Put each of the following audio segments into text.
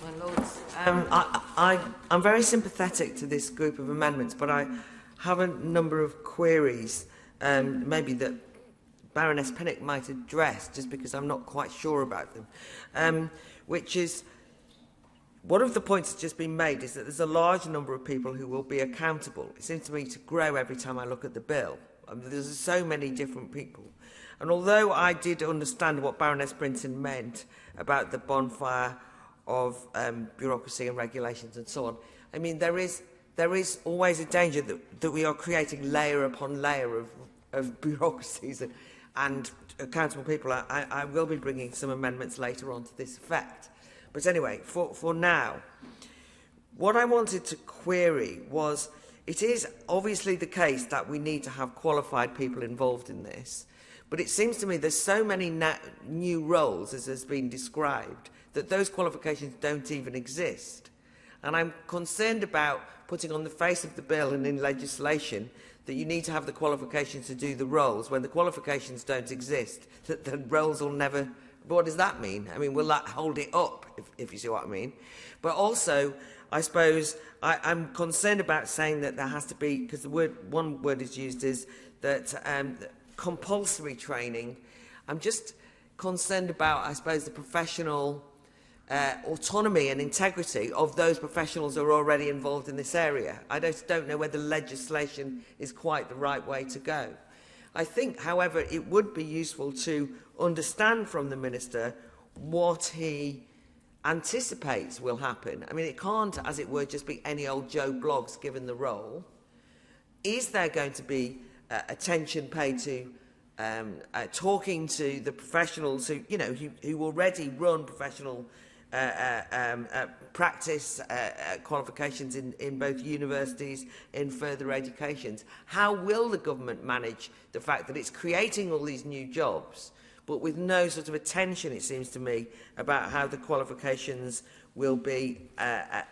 My Lords, I'm very sympathetic to this group of amendments, but I have a number of queries, maybe that Baroness Pinnock might address, just because I'm not quite sure about them, which is, one of the points that's just been made is that there's a large number of people who will be accountable. It seems to me to grow every time I look at the bill. There's so many different people. And although I did understand what Baroness Brinton meant about the bonfire of bureaucracy and regulations and so on, I mean, there is always a danger that we are creating layer upon layer of bureaucracies and accountable people. I will be bringing some amendments later on to this effect. But anyway, for now, what I wanted to query was, it is obviously the case that we need to have qualified people involved in this, but it seems to me there's so many new roles, as has been described, that those qualifications don't even exist. And I'm concerned about putting on the face of the bill and in legislation that you need to have the qualifications to do the roles when the qualifications don't exist, that the roles will never... But what does that mean? I mean, will that hold it up, if you see what I mean? But also, I suppose, I'm concerned about saying that there has to be, because one word is used is that compulsory training. I'm just concerned about, I suppose, the professional autonomy and integrity of those professionals who are already involved in this area. I don't know whether legislation is quite the right way to go. I think, however, it would be useful to understand from the Minister what he anticipates will happen. I mean, it can't, as it were, just be any old Joe Bloggs given the role. Is there going to be attention paid to talking to the professionals who, you know, who already run professional practice qualifications in both universities, in further educations? How will the government manage the fact that it's creating all these new jobs, but with no sort of attention, it seems to me, about how the qualifications will be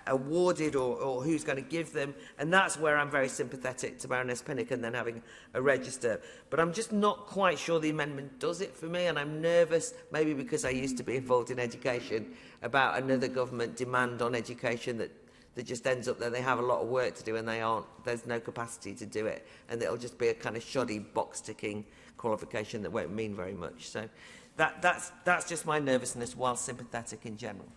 awarded or who's going to give them? And that's where I'm very sympathetic to Baroness Pinnock and then having a register. But I'm just not quite sure the amendment does it for me, and I'm nervous, maybe because I used to be involved in education, about another government demand on education that just ends up that they have a lot of work to do and there's no capacity to do it, and it'll just be a kind of shoddy box-ticking qualification that won't mean very much. So that's just my nervousness, while sympathetic in general.